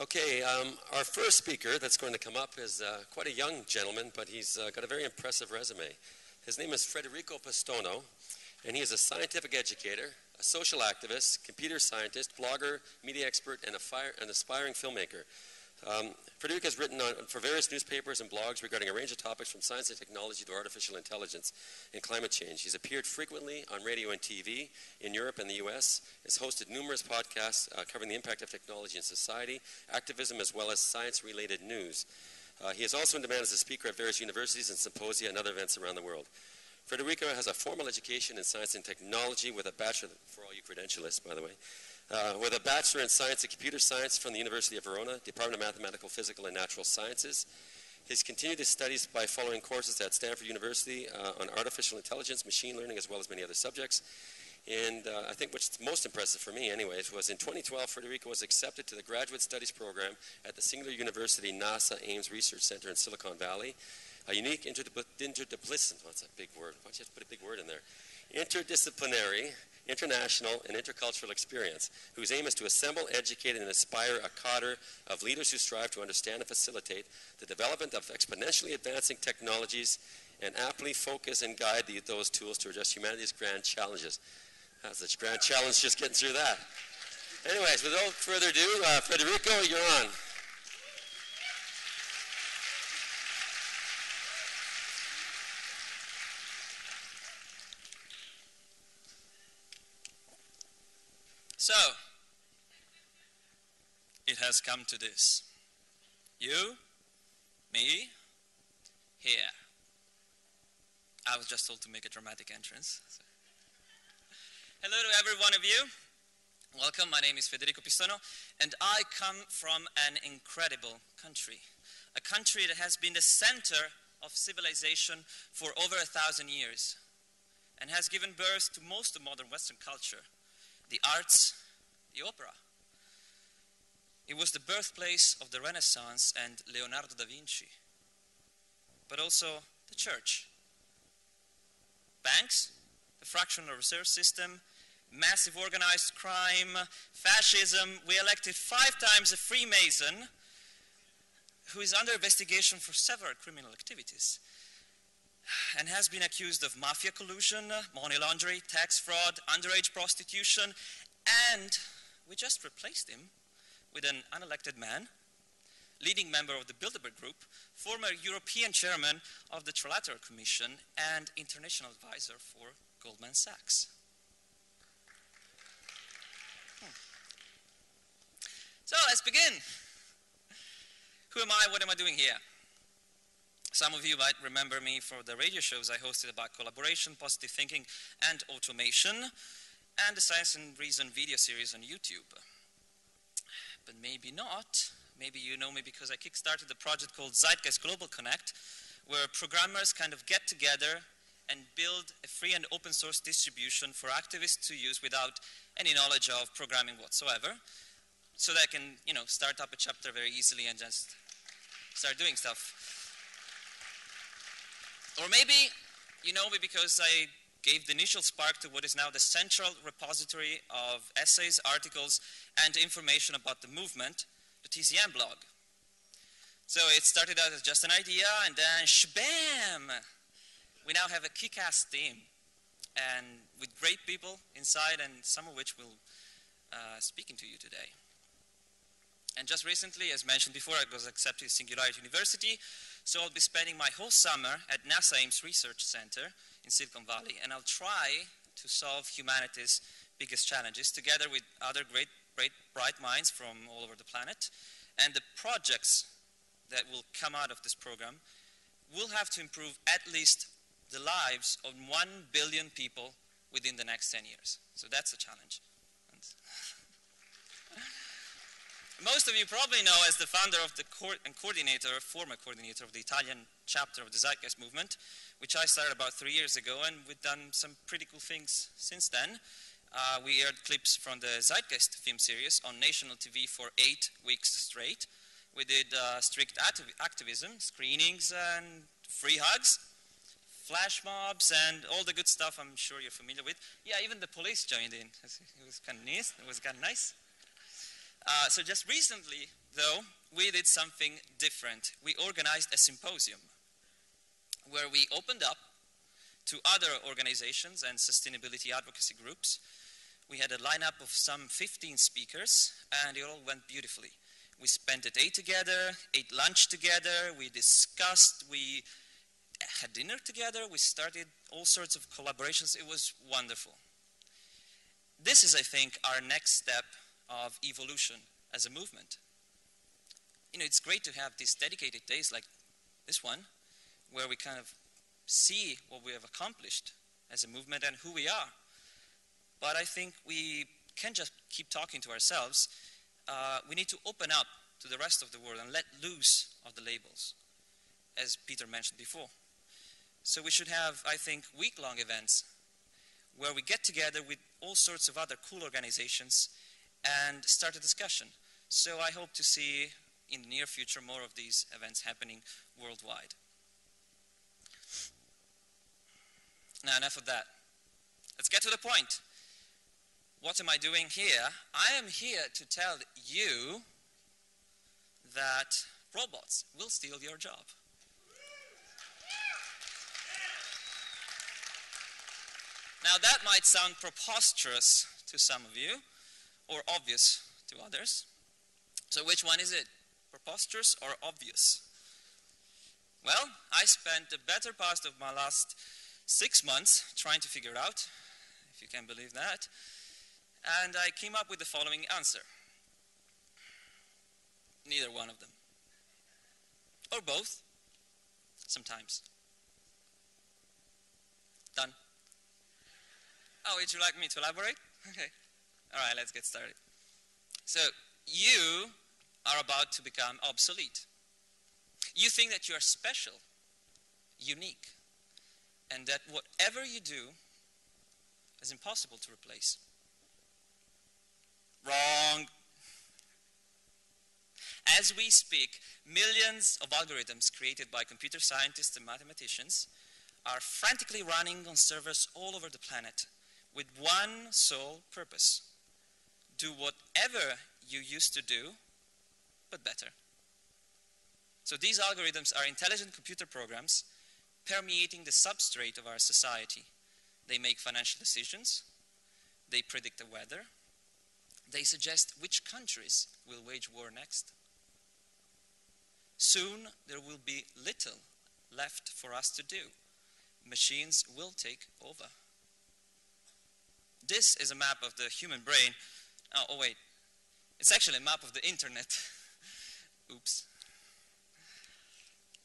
Okay, our first speaker that's going to come up is quite a young gentleman, but he's got a very impressive resume. His name is Federico Pistono, and he is a scientific educator, a social activist, computer scientist, blogger, media expert, and an aspiring filmmaker. Federico has written for various newspapers and blogs regarding a range of topics from science and technology to artificial intelligence and climate change. He's appeared frequently on radio and TV in Europe and the US, has hosted numerous podcasts covering the impact of technology in society, activism, as well as science-related news. He is also in demand as a speaker at various universities and symposia and other events around the world. Federico has a formal education in science and technology with a bachelor, for all you credentialists, by the way, with a bachelor in science and computer science from the University of Verona, Department of Mathematical, Physical, and Natural Sciences. He's continued his studies by following courses at Stanford University on artificial intelligence, machine learning, as well as many other subjects. And I think what's most impressive for me, anyways, was in 2012, Federico was accepted to the Graduate Studies Program at the Singular University NASA Ames Research Center in Silicon Valley. A unique interdisciplinary, what's a big word? Why don't you have to put a big word in there? Interdisciplinary, international, and intercultural experience, whose aim is to assemble, educate, and inspire a cadre of leaders who strive to understand and facilitate the development of exponentially advancing technologies and aptly focus and guide those tools to address humanity's grand challenges. That's a grand challenge just getting through that. Anyways, without further ado, Federico, you're on. So, it has come to this. You, me, here. I was just told to make a dramatic entrance. So. Hello to every one of you. Welcome, my name is Federico Pistono, and I come from an incredible country. A country that has been the center of civilization for over 1,000 years and has given birth to most of modern Western culture. The arts, the opera. It was the birthplace of the Renaissance and Leonardo da Vinci, but also the church. Banks, the fractional reserve system, massive organized crime, fascism. We elected 5 times a Freemason who is under investigation for several criminal activities and has been accused of mafia collusion, money laundering, tax fraud, underage prostitution, and we just replaced him with an unelected man, leading member of the Bilderberg Group, former European chairman of the Trilateral Commission, and international advisor for Goldman Sachs. So let's begin. Who am I? What am I doing here? Some of you might remember me for the radio shows I hosted about collaboration, positive thinking, and automation, and the Science and Reason video series on YouTube. But maybe not. Maybe you know me because I kickstarted a project called Zeitgeist Global Connect, where programmers kind of get together and build a free and open source distribution for activists to use without any knowledge of programming whatsoever, so they can, start up a chapter very easily and just start doing stuff. Or maybe you know me because I gave the initial spark to what is now the central repository of essays, articles, and information about the movement, the TCM blog. So it started out as just an idea, and then shabam! We now have a kick-ass team, and with great people inside, and some of which will speaking to you today. And just recently, as mentioned before, I was accepted to Singularity University, so I'll be spending my whole summer at NASA Ames Research Center in Silicon Valley, and I'll try to solve humanity's biggest challenges together with other great, bright minds from all over the planet. And the projects that will come out of this program will have to improve at least the lives of 1 billion people within the next 10 years. So that's a challenge. Most of you probably know as the founder of the former coordinator of the Italian chapter of the Zeitgeist movement, which I started about 3 years ago, and we've done some pretty cool things since then. We aired clips from the Zeitgeist film series on national TV for 8 weeks straight. We did strict activism, screenings, and free hugs, flash mobs, and all the good stuff I'm sure you're familiar with. Yeah, even the police joined in. It was kind of nice. So just recently, though, we did something different. We organized a symposium where we opened up to other organizations and sustainability advocacy groups. We had a lineup of some 15 speakers, and it all went beautifully. We spent a day together, ate lunch together, we discussed, we had dinner together, we started all sorts of collaborations. It was wonderful. This is, I think, our next step of evolution as a movement. You know, it's great to have these dedicated days like this one, where we kind of see what we have accomplished as a movement and who we are. But I think we can't just keep talking to ourselves. We need to open up to the rest of the world and let loose of the labels, as Peter mentioned before. So we should have, I think, week-long events where we get together with all sorts of other cool organizations and start a discussion. So I hope to see in the near future more of these events happening worldwide. Now, enough of that. Let's get to the point. What am I doing here? I am here to tell you that robots will steal your job. Now, that might sound preposterous to some of you, or obvious to others. So which one is it? Preposterous or obvious? Well, I spent the better part of my last 6 months trying to figure it out, if you can believe that, and I came up with the following answer. Neither one of them. Or both, sometimes. Done. Oh, would you like me to elaborate? Okay. All right, let's get started. So, you are about to become obsolete. You think that you are special, unique, and that whatever you do is impossible to replace. Wrong. As we speak, millions of algorithms created by computer scientists and mathematicians are frantically running on servers all over the planet with one sole purpose: do whatever you used to do, but better. So these algorithms are intelligent computer programs permeating the substrate of our society. They make financial decisions, they predict the weather, they suggest which countries will wage war next. Soon there will be little left for us to do. Machines will take over. This is a map of the human brain. Oh wait, it's actually a map of the internet. Oops.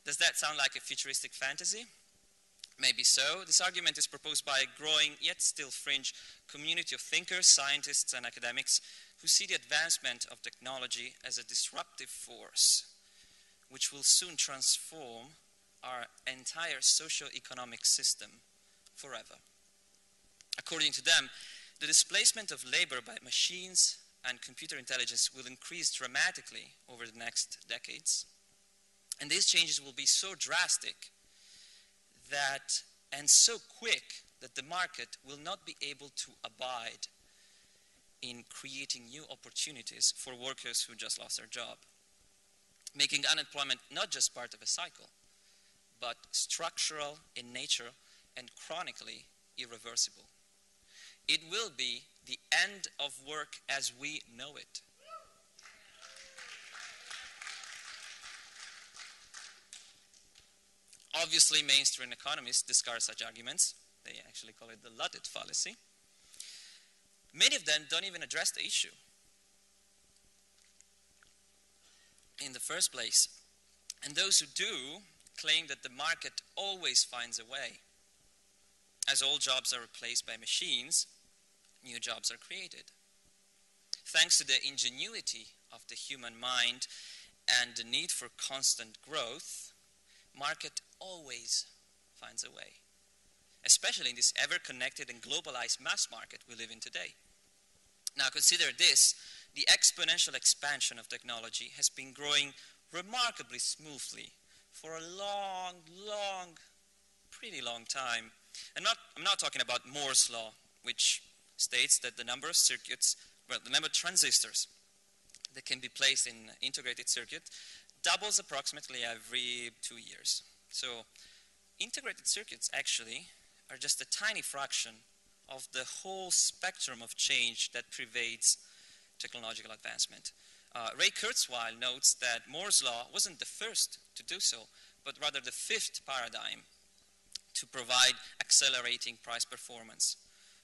Does that sound like a futuristic fantasy? Maybe so. This argument is proposed by a growing, yet still fringe, community of thinkers, scientists, and academics who see the advancement of technology as a disruptive force, which will soon transform our entire socio-economic system forever. According to them, the displacement of labor by machines and computer intelligence will increase dramatically over the next decades. And these changes will be so drastic that, and so quick, that the market will not be able to abide in creating new opportunities for workers who just lost their job, making unemployment not just part of a cycle, but structural in nature and chronically irreversible. It will be the end of work as we know it. Obviously, mainstream economists discard such arguments. They actually call it the Luddites fallacy. Many of them don't even address the issue in the first place. And those who do claim that the market always finds a way. As all jobs are replaced by machines, new jobs are created. Thanks to the ingenuity of the human mind and the need for constant growth, market always finds a way, especially in this ever-connected and globalized mass market we live in today. Now consider this: the exponential expansion of technology has been growing remarkably smoothly for a pretty long time. And I'm not talking about Moore's law, which states that the number of circuits, well, the number of transistors that can be placed in integrated circuit doubles approximately every 2 years. So integrated circuits actually are just a tiny fraction of the whole spectrum of change that pervades technological advancement. Ray Kurzweil notes that Moore's law wasn't the first to do so, but rather the fifth paradigm to provide accelerating price performance.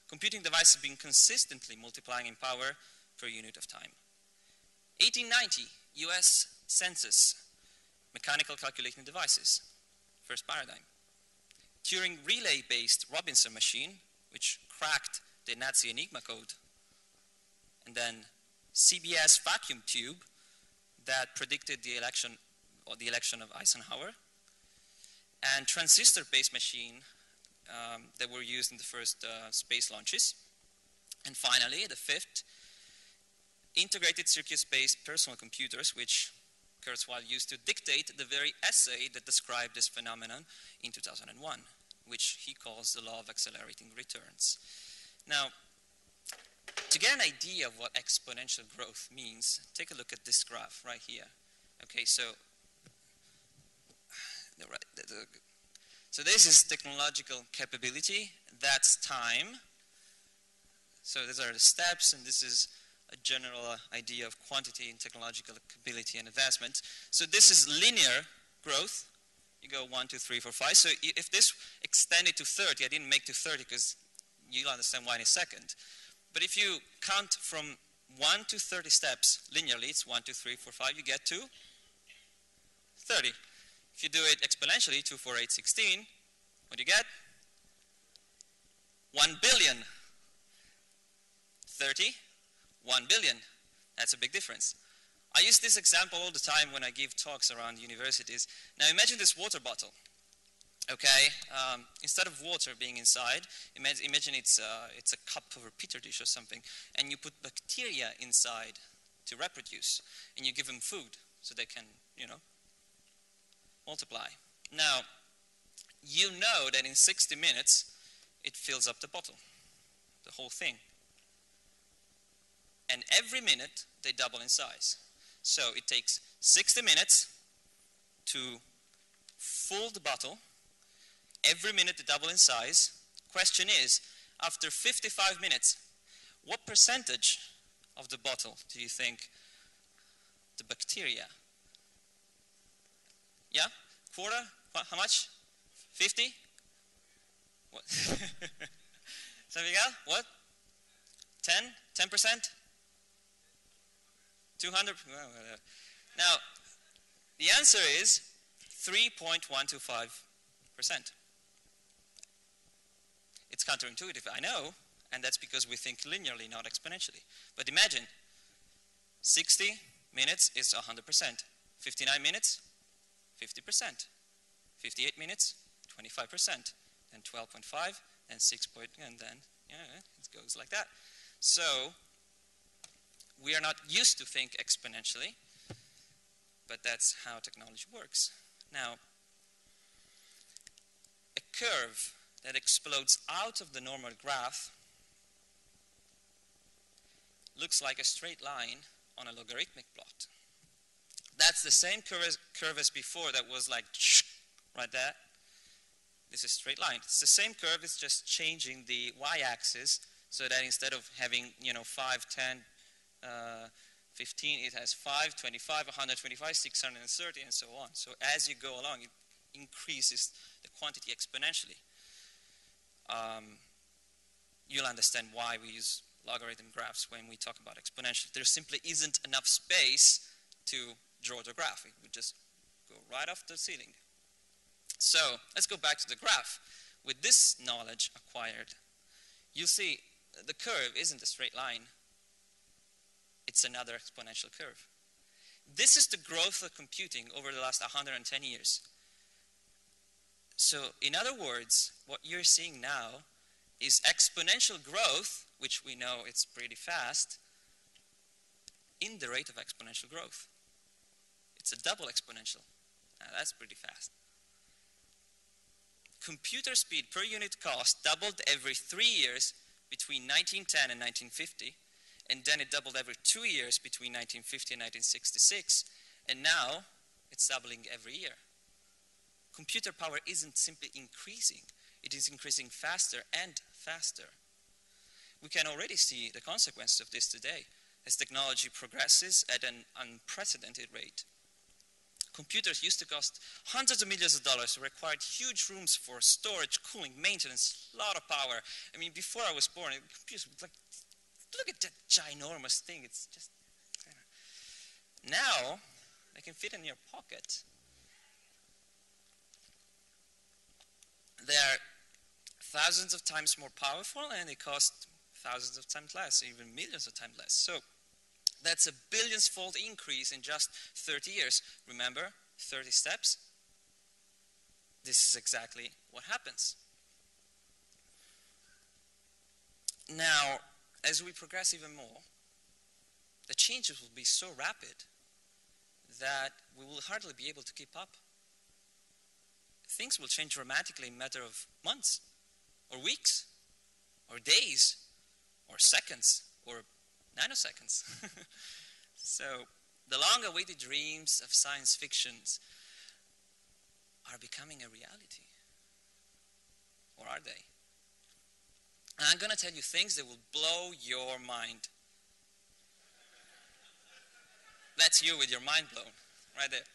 Computing devices have been consistently multiplying in power per unit of time. 1890, US census, mechanical calculating devices, first paradigm. Turing relay-based Robinson machine, which cracked the Nazi Enigma code. And then CBS vacuum tube that predicted the election of Eisenhower. And transistor-based machine that were used in the first space launches. And finally, the fifth, integrated circuits-based personal computers, which Kurzweil used to dictate the very essay that described this phenomenon in 2001, which he calls the law of accelerating returns. Now, to get an idea of what exponential growth means, take a look at this graph right here. Okay, so this is technological capability, that's time. So these are the steps, and this is a general idea of quantity in technological capability and advancement. So this is linear growth. You go 1, 2, 3, 4, 5. So if this extended to 30, I didn't make to 30 because you'll understand why in a second. But if you count from 1 to 30 steps linearly, it's 1, 2, 3, 4, 5, you get to 30. If you do it exponentially, 2, 4, 8, 16, what do you get? 1 billion. 30, 1 billion. That's a big difference. I use this example all the time when I give talks around universities. Now imagine this water bottle. Okay, instead of water being inside, imagine it's a cup or a petri dish or something, and you put bacteria inside to reproduce, and you give them food so they can, multiply. Now, you know that in 60 minutes, it fills up the bottle, the whole thing. And every minute, they double in size. So it takes 60 minutes to fill the bottle. Every minute they double in size. Question is, after 55 minutes, what percentage of the bottle do you think the bacteria? Yeah? Quarter? How much? 50? What? Something else? What? 10? 10%? 200? Now, the answer is 3.125%. It's counterintuitive, I know, and that's because we think linearly, not exponentially. But imagine, 60 minutes is 100%. 59 minutes, 50%. 58 minutes, 25%. Then 12.5, then 6 point, and then it goes like that. So we are not used to think exponentially, but that's how technology works. Now, a curve that explodes out of the normal graph looks like a straight line on a logarithmic plot. That's the same curve as before that was like right there. This is a straight line. It's the same curve, it's just changing the y-axis so that instead of having 5, 10, 15, it has 5, 25, 125, 630, and so on. So as you go along, it increases the quantity exponentially. You'll understand why we use logarithm graphs when we talk about exponential. There simply isn't enough space to draw the graph. It would just go right off the ceiling. So let's go back to the graph. With this knowledge acquired, you see the curve isn't a straight line. It's another exponential curve. This is the growth of computing over the last 110 years. So in other words, what you're seeing now is exponential growth, which we know it's pretty fast, in the rate of exponential growth. It's a double exponential. Now that's pretty fast. Computer speed per unit cost doubled every 3 years between 1910 and 1950, and then it doubled every 2 years between 1950 and 1966, and now it's doubling every year. Computer power isn't simply increasing, it is increasing faster and faster. We can already see the consequences of this today as technology progresses at an unprecedented rate. Computers used to cost hundreds of millions of dollars, required huge rooms for storage, cooling, maintenance, a lot of power. I mean, before I was born, computers were like, look at that ginormous thing, it's just, now, they can fit in your pocket. They are thousands of times more powerful, and they cost thousands of times less, even millions of times less. So that's a billions-fold increase in just 30 years. Remember, 30 steps? This is exactly what happens. Now, as we progress even more, the changes will be so rapid that we will hardly be able to keep up. Things will change dramatically in a matter of months, or weeks, or days, or seconds, or nanoseconds. So, the long-awaited dreams of science fictions are becoming a reality. Or are they? And I'm going to tell you things that will blow your mind. That's you with your mind blown, right there.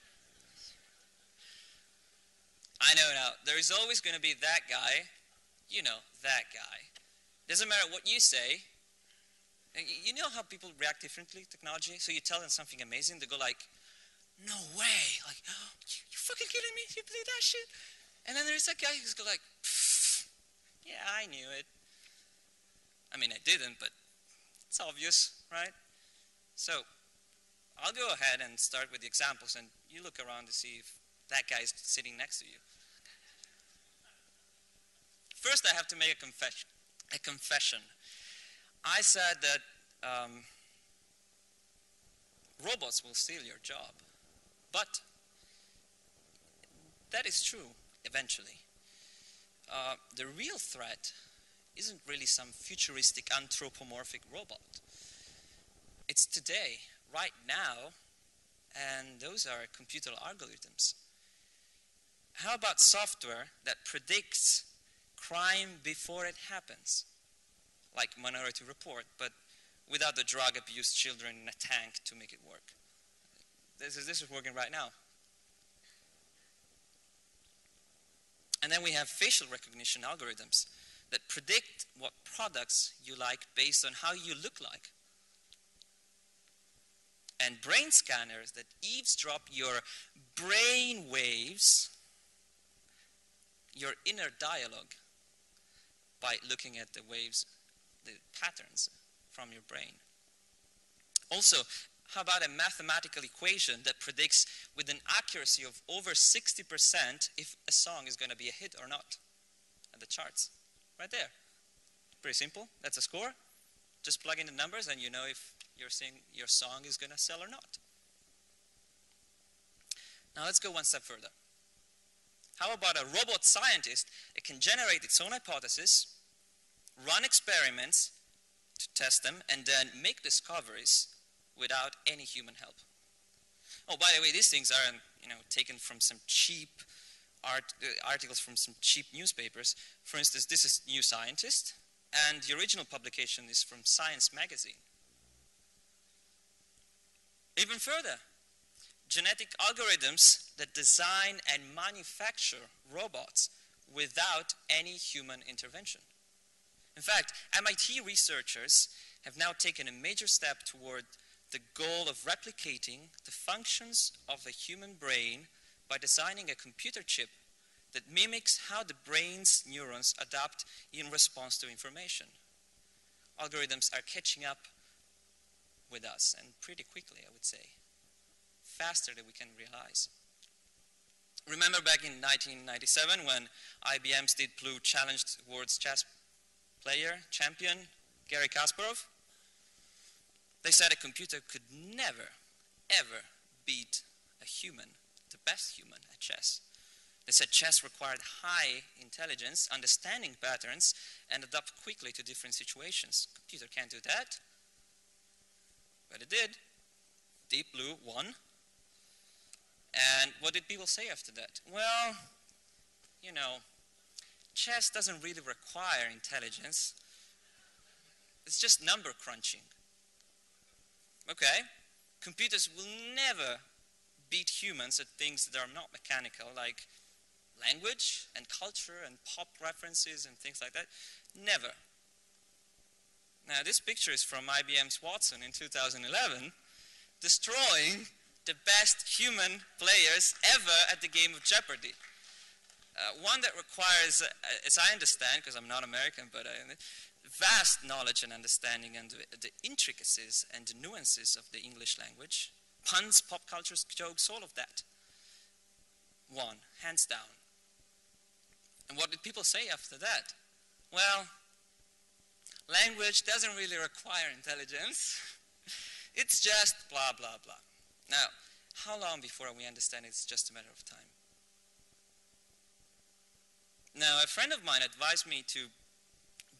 I know now, there is always going to be that guy, you know, that guy. Doesn't matter what you say. You know how people react differently to technology? So you tell them something amazing, they go like, no way, like, oh, you fucking kidding me? You believe that shit? And then there's that guy who's go like, yeah, I knew it. I mean, I didn't, but it's obvious, right? So I'll go ahead and start with the examples, and you look around to see if that guy is sitting next to you. First, I have to make a confession. I said that robots will steal your job, but that is true eventually. The real threat isn't really some futuristic anthropomorphic robot. It's today, right now, and those are computer algorithms. How about software that predicts crime before it happens? Like Minority Report, but without the drug abused children in a tank to make it work. This is working right now. And then we have facial recognition algorithms that predict what products you like based on how you look like. And brain scanners that eavesdrop your brain waves, your inner dialogue, by looking at the waves, the patterns from your brain. Also, how about a mathematical equation that predicts with an accuracy of over 60% if a song is going to be a hit or not at the charts? Right there. Pretty simple. That's a score. Just plug in the numbers and you know if your song is going to sell or not. Now let's go one step further. How about a robot scientist that can generate its own hypothesis, run experiments to test them, and then make discoveries without any human help? Oh, by the way, these things aren't, taken from some cheap articles from some cheap newspapers. For instance, this is New Scientist, and the original publication is from Science magazine. Even further, genetic algorithms that design and manufacture robots without any human intervention. In fact, MIT researchers have now taken a major step toward the goal of replicating the functions of the human brain by designing a computer chip that mimics how the brain's neurons adapt in response to information. Algorithms are catching up with us, and pretty quickly, I would say. Faster than we can realize. Remember back in 1997 when IBM's Deep Blue challenged the world's chess player, champion, Garry Kasparov? They said a computer could never, ever beat a human, the best human at chess. They said chess required high intelligence, understanding patterns, and adapt quickly to different situations. Computer can't do that. But it did. Deep Blue won. And what did people say after that? Well, you know, chess doesn't really require intelligence. It's just number crunching. Okay, computers will never beat humans at things that are not mechanical, like language and culture and pop references and things like that. Never. Now, this picture is from IBM's Watson in 2011, destroying the best human players ever at the game of Jeopardy. One that requires, as I understand, because I'm not American, but vast knowledge and understanding and the intricacies and the nuances of the English language, puns, pop culture jokes, all of that. One, hands down. And what did people say after that? Well, language doesn't really require intelligence. It's just blah, blah, blah. Now, how long before we understand it's just a matter of time? Now, a friend of mine advised me to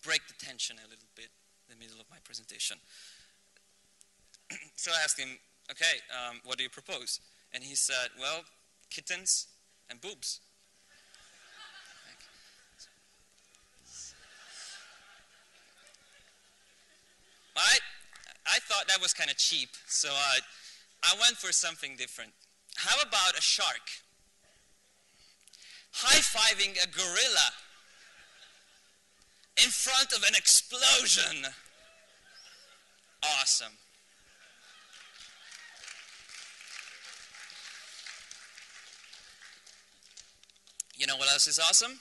break the tension a little bit in the middle of my presentation. So I asked him, okay, what do you propose? And he said, well, kittens and boobs. I thought that was kind of cheap, so I went for something different. How about a shark? High-fiving a gorilla in front of an explosion. Awesome. You know what else is awesome?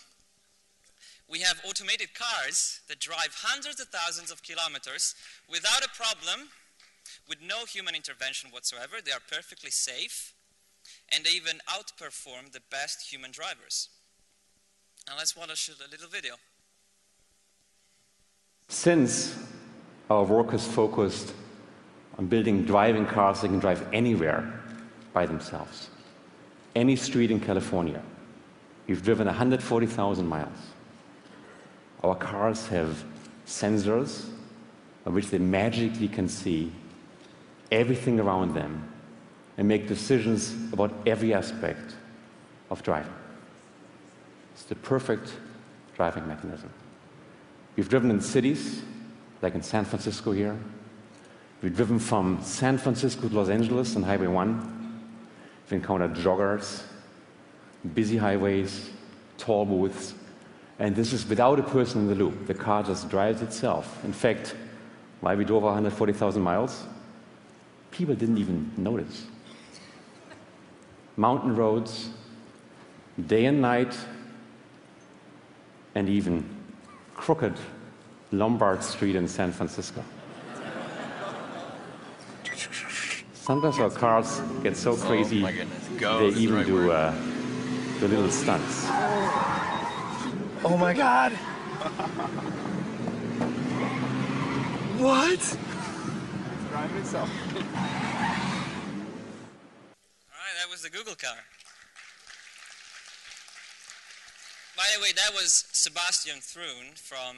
We have automated cars that drive hundreds of thousands of kilometers without a problem, with no human intervention whatsoever. They are perfectly safe, and they even outperform the best human drivers. Now let's watch a little video. Since our work is focused on building driving cars that can drive anywhere by themselves, any street in California, we've driven 140,000 miles. Our cars have sensors by which they magically can see everything around them and make decisions about every aspect of driving. It's the perfect driving mechanism. We've driven in cities, like in San Francisco here. We've driven from San Francisco to Los Angeles on Highway 1. We've encountered joggers, busy highways, toll booths, and this is without a person in the loop. The car just drives itself. In fact, while we drove 140,000 miles, people didn't even notice. Mountain roads, day and night, and even crooked Lombard Street in San Francisco. Sometimes our cars get so crazy, they even do little stunts. Oh my God! What? It's driving itself. All right, that was the Google car. By the way, that was Sebastian Thrun from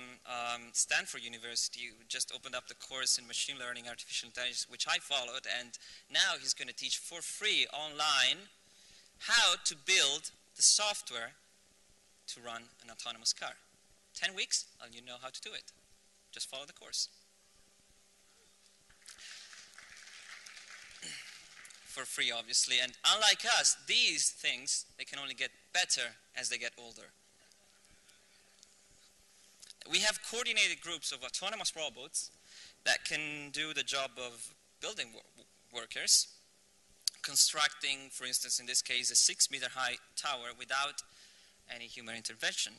Stanford University, who just opened up the course in machine learning, artificial intelligence, which I followed, and now he's going to teach for free online how to build the software to run an autonomous car. 10 weeks, and you know how to do it. Just follow the course. For free, obviously, and unlike us, these things, they can only get better as they get older. We have coordinated groups of autonomous robots that can do the job of building workers, constructing, for instance, in this case, a 6-meter high tower without any human intervention.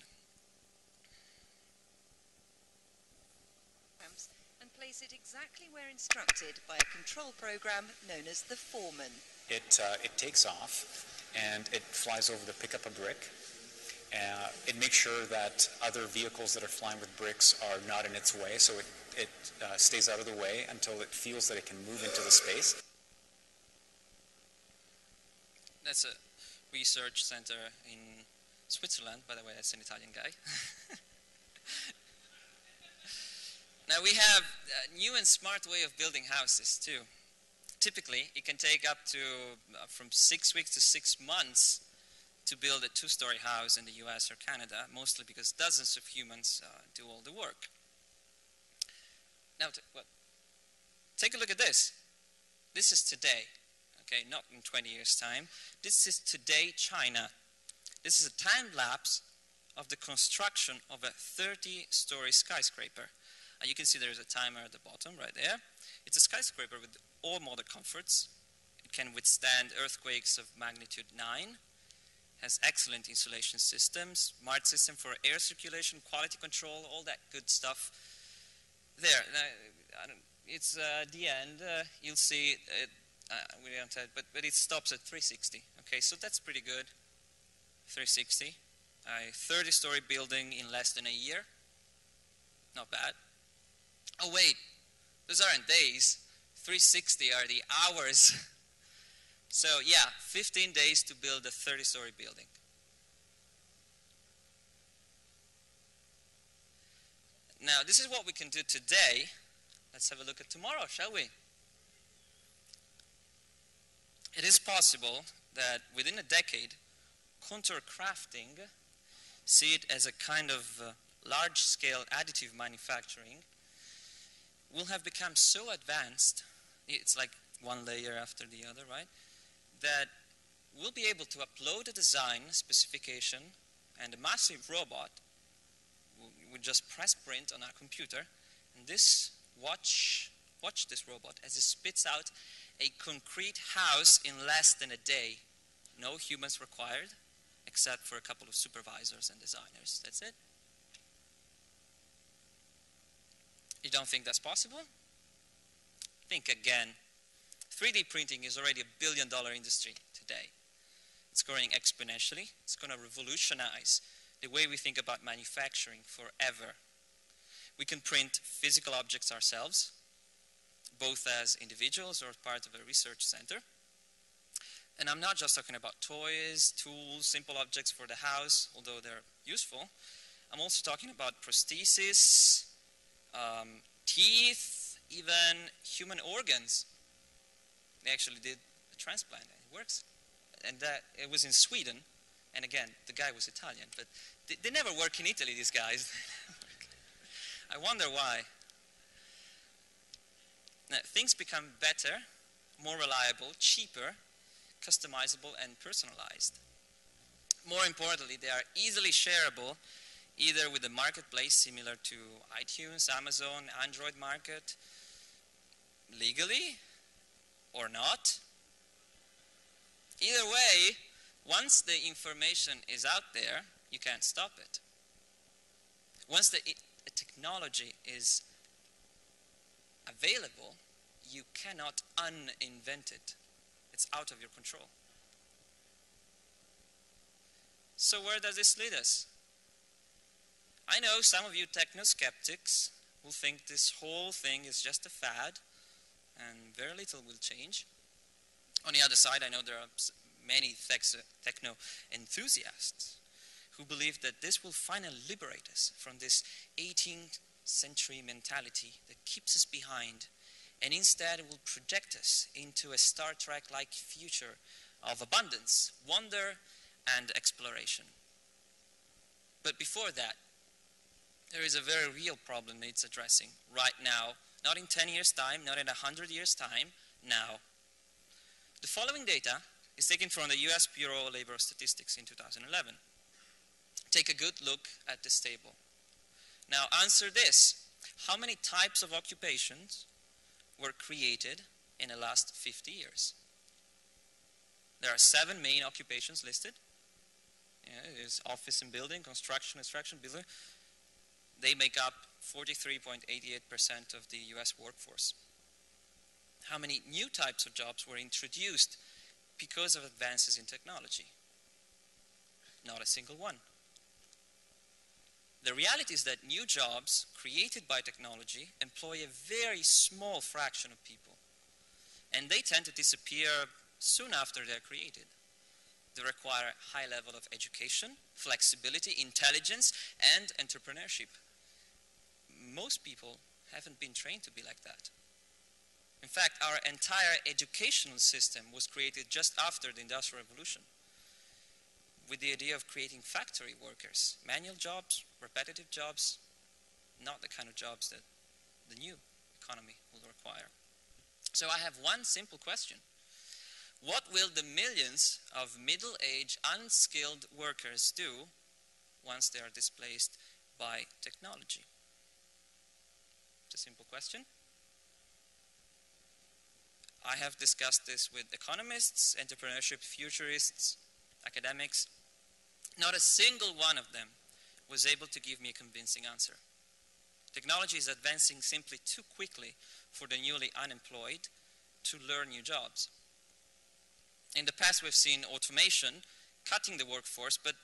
And place it exactly where instructed by a control program known as the foreman. It takes off and it flies over to pick up a brick. It makes sure that other vehicles that are flying with bricks are not in its way, so it stays out of the way until it feels that it can move into the space. That's a research center in Switzerland, by the way. That's an Italian guy. Now we have a new and smart way of building houses too. Typically, it can take up to from 6 weeks to 6 months to build a 2-story house in the US or Canada, mostly because dozens of humans do all the work. Now, take a look at this. This is today, okay, not in 20 years' time. This is today China. This is a time lapse of the construction of a 30-story skyscraper. You can see there's a timer at the bottom right there. It's a skyscraper with all modern comforts. It can withstand earthquakes of magnitude 9, has excellent insulation systems, smart system for air circulation, quality control, all that good stuff. There, it's the end. You'll see it, we don't have, but it stops at 360. Okay, so that's pretty good. 360, a 30-story building in less than a year. Not bad. Oh wait, those aren't days. 360 are the hours. So yeah, 15 days to build a 30-story building. Now, this is what we can do today. Let's have a look at tomorrow, shall we? It is possible that within a decade, contour crafting, see it as a kind of large-scale additive manufacturing, will have become so advanced, it's like one layer after the other, right? That we'll be able to upload a design specification and a massive robot would just press print on our computer, and this watch this robot as it spits out a concrete house in less than a day. No humans required, except for a couple of supervisors and designers. That's it. You don't think that's possible? Think again. 3D printing is already a billion-dollar industry today. It's growing exponentially. It's going to revolutionize the way we think about manufacturing forever. We can print physical objects ourselves, both as individuals or as part of a research center. And I'm not just talking about toys, tools, simple objects for the house, although they're useful. I'm also talking about prostheses, teeth, even human organs. They actually did a transplant, and it works. And it was in Sweden, and again, the guy was Italian, but they never work in Italy, these guys. I wonder why. Now, things become better, more reliable, cheaper, customizable, and personalized. More importantly, they are easily shareable, either with a marketplace similar to iTunes, Amazon, Android market, legally or not. Either way, once the information is out there, you can't stop it. Once the technology is available, you cannot uninvent it. It's out of your control. So where does this lead us? I know some of you techno-skeptics will think this whole thing is just a fad and very little will change. On the other side, I know there are many techno enthusiasts who believe that this will finally liberate us from this 18th century mentality that keeps us behind, and instead will project us into a Star Trek-like future of abundance, wonder, and exploration. But before that, there is a very real problem needs addressing right now, not in 10 years' time, not in 100 years' time, now. The following data is taken from the US Bureau of Labor Statistics in 2011. Take a good look at this table. Now answer this. How many types of occupations were created in the last 50 years? There are 7 main occupations listed. It is office and building, construction, building. They make up 43.88% of the US workforce. How many new types of jobs were introduced because of advances in technology? Not a single one. The reality is that new jobs created by technology employ a very small fraction of people, and they tend to disappear soon after they're created. They require a high level of education, flexibility, intelligence, and entrepreneurship. Most people haven't been trained to be like that. In fact, our entire educational system was created just after the Industrial Revolution, with the idea of creating factory workers, manual jobs, repetitive jobs, not the kind of jobs that the new economy will require. So I have one simple question. What will the millions of middle-aged, unskilled workers do once they are displaced by technology? It's a simple question. I have discussed this with economists, entrepreneurship futurists, academics. Not a single one of them was able to give me a convincing answer. Technology is advancing simply too quickly for the newly unemployed to learn new jobs. In the past, we've seen automation cutting the workforce, but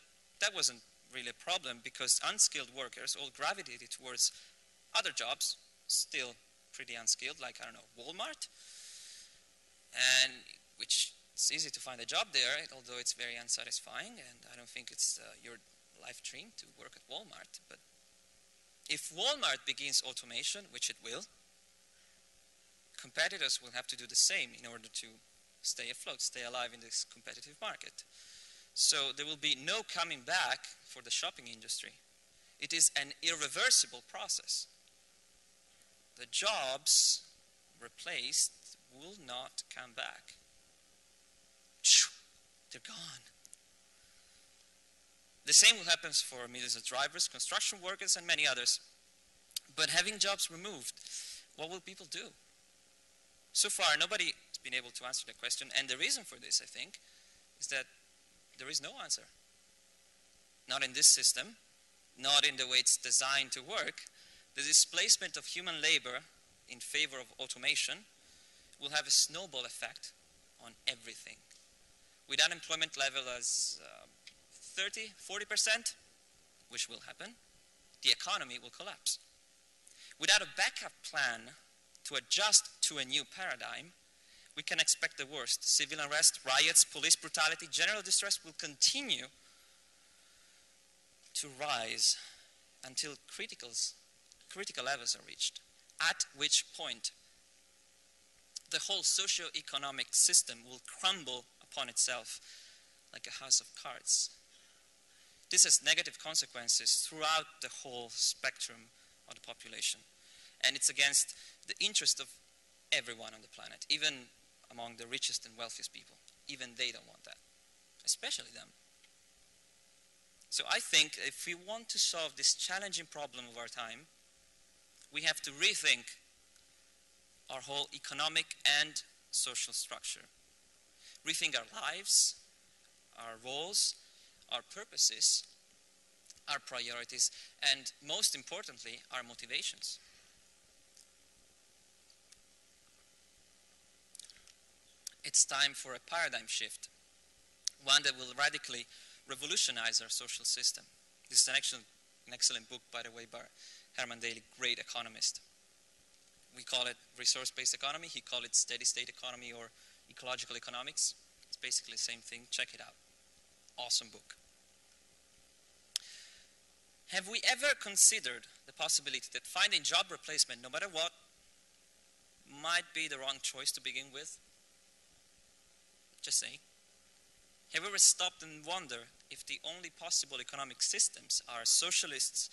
that wasn't really a problem because unskilled workers all gravitated towards other jobs, still pretty unskilled, like, I don't know, Walmart, and which it's easy to find a job there, although it's very unsatisfying, and I don't think it's your life dream to work at Walmart. But if Walmart begins automation, which it will, competitors will have to do the same in order to stay afloat, stay alive in this competitive market. So there will be no coming back for the shopping industry. It is an irreversible process. The jobs replaced will not come back. They're gone. The same will happen for millions of drivers, construction workers, and many others. But having jobs removed, what will people do? So far, nobody has been able to answer the question, and the reason for this, I think, is that there is no answer. Not in this system, not in the way it's designed to work. The displacement of human labor in favor of automation will have a snowball effect on everything. With unemployment level as 30, 40%, which will happen, the economy will collapse. Without a backup plan to adjust to a new paradigm, we can expect the worst. Civil unrest, riots, police brutality, general distress will continue to rise until critical levels are reached, at which point the whole socio-economic system will crumble upon itself like a house of cards. This has negative consequences throughout the whole spectrum of the population. And it's against the interest of everyone on the planet, even among the richest and wealthiest people. Even they don't want that, especially them. So I think if we want to solve this challenging problem of our time, we have to rethink our whole economic and social structure. Rethink our lives, our roles, our purposes, our priorities, and most importantly, our motivations. It's time for a paradigm shift, one that will radically revolutionize our social system. This is an excellent book, by the way, by Herman Daly, great economist. We call it resource-based economy. He called it steady-state economy or ecological economics. It's basically the same thing. Check it out. Awesome book. Have we ever considered the possibility that finding job replacement, no matter what, might be the wrong choice to begin with? Just saying. Have you ever stopped and wondered if the only possible economic systems are socialists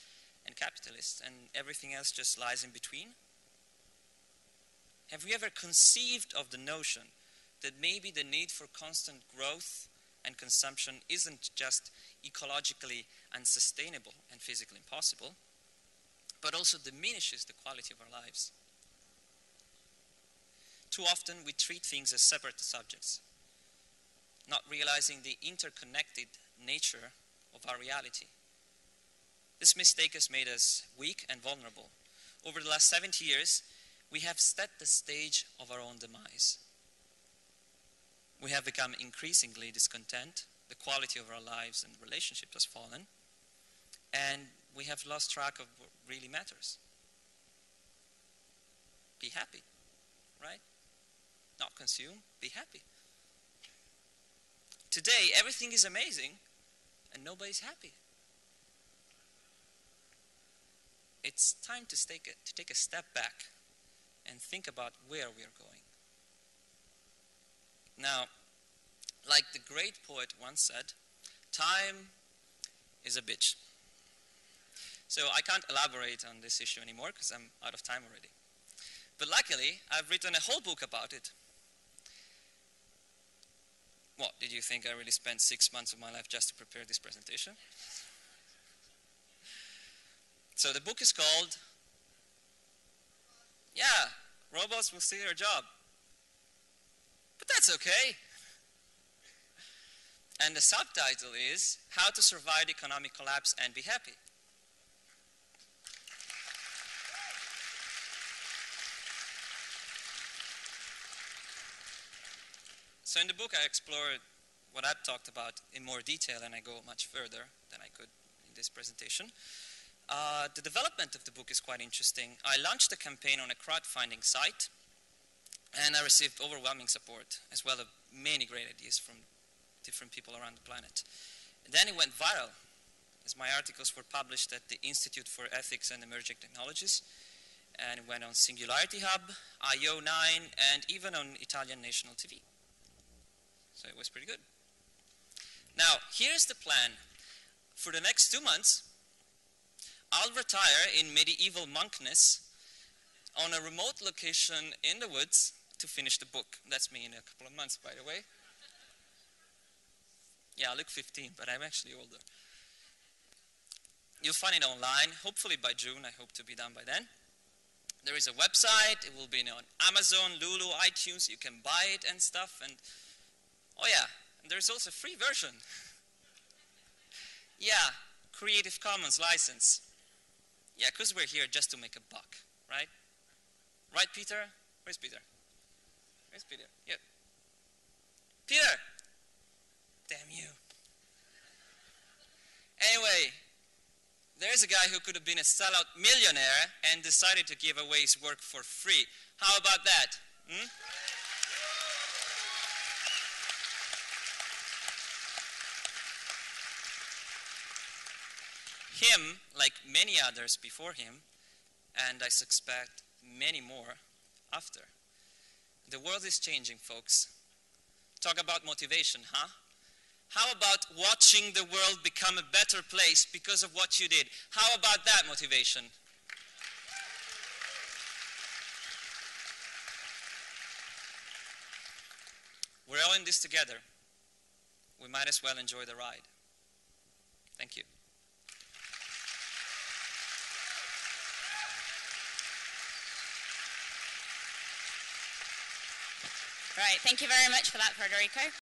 and capitalists and everything else just lies in between? Have we ever conceived of the notion that maybe the need for constant growth and consumption isn't just ecologically unsustainable and physically impossible, but also diminishes the quality of our lives? Too often we treat things as separate subjects, not realizing the interconnected nature of our reality. This mistake has made us weak and vulnerable. Over the last 70 years, we have set the stage of our own demise. We have become increasingly discontent, the quality of our lives and relationships has fallen, and we have lost track of what really matters. Be happy, right? Not consume, be happy. Today, everything is amazing, and nobody's happy. It's time to take a step back and think about where we are going. Now, like the great poet once said, time is a bitch. So I can't elaborate on this issue anymore because I'm out of time already. But luckily, I've written a whole book about it. What, did you think I really spent 6 months of my life just to prepare this presentation? So the book is called, Robots Will Steal Your Job. But that's okay. And the subtitle is, How to Survive Economic Collapse and Be Happy. So in the book I explore what I've talked about in more detail, and I go much further than I could in this presentation. The development of the book is quite interesting. I launched a campaign on a crowdfunding site, and I received overwhelming support, as well as many great ideas from different people around the planet. And then it went viral, as my articles were published at the Institute for Ethics and Emerging Technologies, and it went on Singularity Hub, IO9, and even on Italian national TV. So it was pretty good. Now, here's the plan. For the next 2 months, I'll retire in medieval monkness on a remote location in the woods to finish the book. That's me in a couple of months, by the way. Yeah, I look 15, but I'm actually older. You'll find it online. Hopefully by June, I hope to be done by then. There is a website. It will be on Amazon, Lulu, iTunes. You can buy it and stuff. And oh yeah, and there's also a free version. Yeah, Creative Commons license. Yeah, because we're here just to make a buck, right? Right, Peter? Where's Peter? Where's Peter? Yeah. Peter! Damn you. Anyway, there's a guy who could have been a sellout millionaire and decided to give away his work for free. How about that? Hmm? Him, like many others before him, and I suspect many more after. The world is changing, folks. Talk about motivation, huh? How about watching the world become a better place because of what you did? How about that motivation? We're all in this together. We might as well enjoy the ride. Thank you. Right, thank you very much for that, Federico.